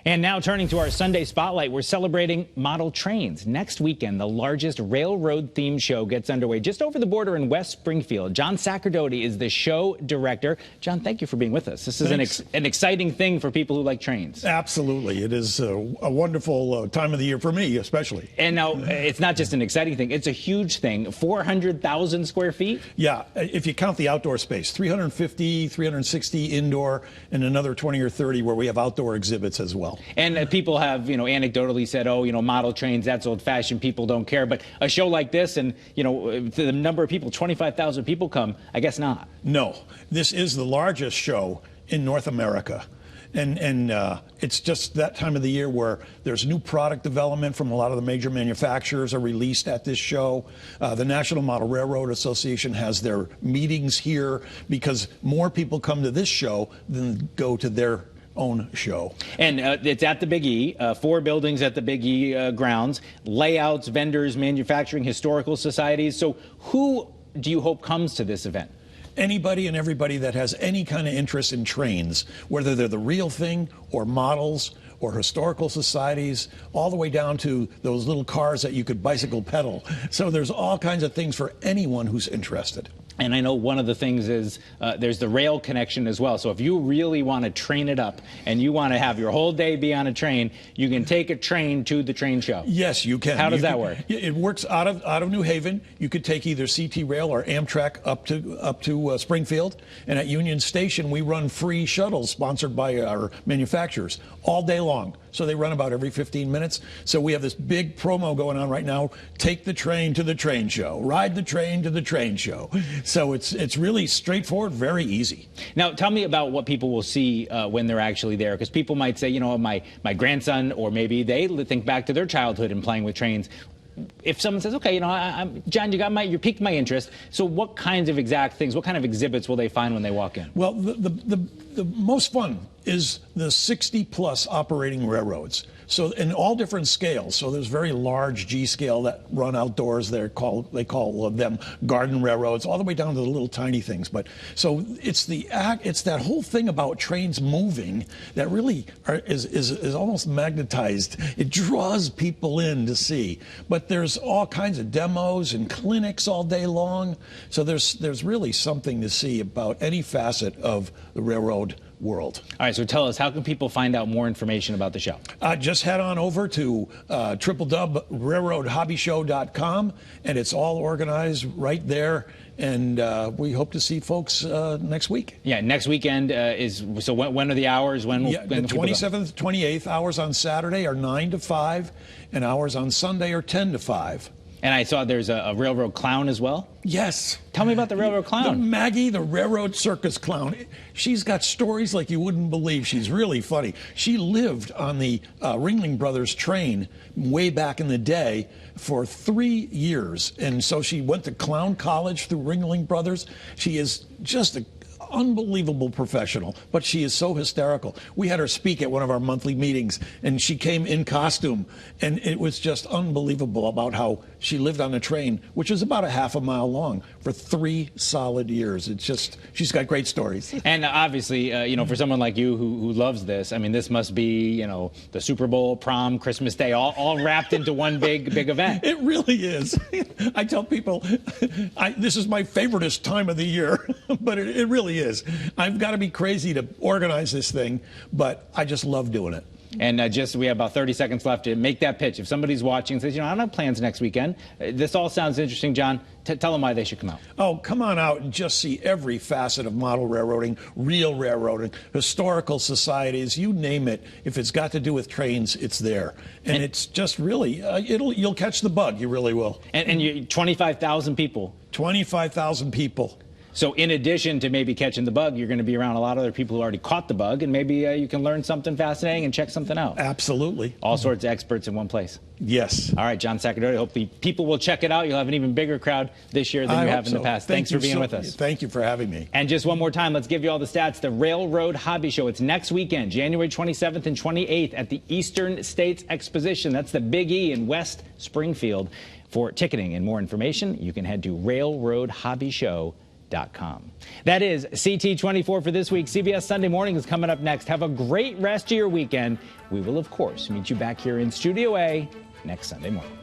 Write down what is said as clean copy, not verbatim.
And now turning to our Sunday Spotlight, we're celebrating model trains. Next weekend, the largest railroad-themed show gets underway just over the border in West Springfield. John Sacerdote is the show director. John, thank you for being with us. This is an exciting thing for people who like trains. Absolutely. It is a wonderful time of the year for me, especially. And now, it's not just an exciting thing. It's a huge thing. 400,000 square feet? Yeah, if you count the outdoor space, 350, 360 indoor, and another 20 or 30 where we have outdoor exhibits as well. And people have, anecdotally said, model trains, that's old-fashioned, people don't care. But a show like this and, the number of people, 25,000 people come, I guess not. No, this is the largest show in North America. And it's just that time of the year where there's new product development from a lot of the major manufacturers are released at this show. The National Model Railroad Association has their meetings here because more people come to this show than go to their own show. And it's at the Big E, 4 buildings at the Big E grounds, layouts, vendors, manufacturing, historical societies. So who do you hope comes to this event? Anybody and everybody that has any kind of interest in trains, whether they're the real thing or models or historical societies, all the way down to those little cars that you could bicycle pedal. So there's all kinds of things for anyone who's interested. And I know one of the things is there's the rail connection as well. So if you really want to train it up and you want to have your whole day be on a train, you can take a train to the train show. Yes, you can. How does that work? It works out of New Haven. You could take either CT Rail or Amtrak up to Springfield. And at Union Station, we run free shuttles sponsored by our manufacturers all day long. So they run about every 15 minutes. So we have this big promo going on right now. Take the train to the train show. Ride the train to the train show. So it's really straightforward, very easy. Now, tell me about what people will see when they're actually there, because people might say, my grandson, or maybe they think back to their childhood and playing with trains. If someone says, okay, John, you piqued my interest. So what kinds of exact things, what kind of exhibits will they find when they walk in? Well, the most fun is the 60-plus operating railroads. So in all different scales. So there's very large G scale that run outdoors. They call them garden railroads, all the way down to the little tiny things. But so it's that whole thing about trains moving that really is almost magnetized. It draws people in to see. But there's all kinds of demos and clinics all day long. So there's really something to see about any facet of the railroad world. All right, so tell us, how can people find out more information about the show? Just head on over to www.railroadhobbyshow.com, and it's all organized right there. And we hope to see folks next week. Yeah, next weekend so when are the hours? The 27th, 28th. Hours on Saturday are 9 to 5, and hours on Sunday are 10 to 5. And I saw there's a railroad clown as well? Yes. Tell me about the railroad clown. Maggie, the railroad circus clown. She's got stories like you wouldn't believe. She's really funny. She lived on the Ringling Brothers train way back in the day for 3 years. And so she went to clown college through Ringling Brothers. She is just a unbelievable professional, but she is so hysterical. We had her speak at one of our monthly meetings, and she came in costume, and it was just unbelievable about how she lived on a train, which is about a half a mile long, for 3 solid years. It's just, she's got great stories. And obviously, for someone like you who loves this, I mean, this must be, the Super Bowl, prom, Christmas Day, all wrapped into one big event. It really is. I tell people, this is my favoriteest time of the year, but it really is. I've got to be crazy to organize this thing, but I just love doing it. And we have about 30 seconds left to make that pitch. If somebody's watching and says, I don't have plans next weekend, this all sounds interesting, John, tell them why they should come out. Oh, come on out and just see every facet of model railroading, real railroading, historical societies, you name it. If it's got to do with trains, it's there. And it's just really, you'll catch the bug, you really will. And 25,000 people. 25,000 people. So in addition to maybe catching the bug, you're going to be around a lot of other people who already caught the bug, and maybe you can learn something fascinating and check something out. Absolutely. All sorts of experts in one place. Yes. All right, John Sacerdote, hopefully people will check it out. You'll have an even bigger crowd this year than you have in the past. Thanks for being with us. Thank you for having me. And just one more time, let's give you all the stats. The Railroad Hobby Show, it's next weekend, January 27th and 28th at the Eastern States Exposition. That's the Big E in West Springfield. For ticketing and more information, you can head to railroadhobbyshow.com. That is CT24 for this week. CBS Sunday Morning is coming up next. Have a great rest of your weekend. We will, of course, meet you back here in Studio A next Sunday morning.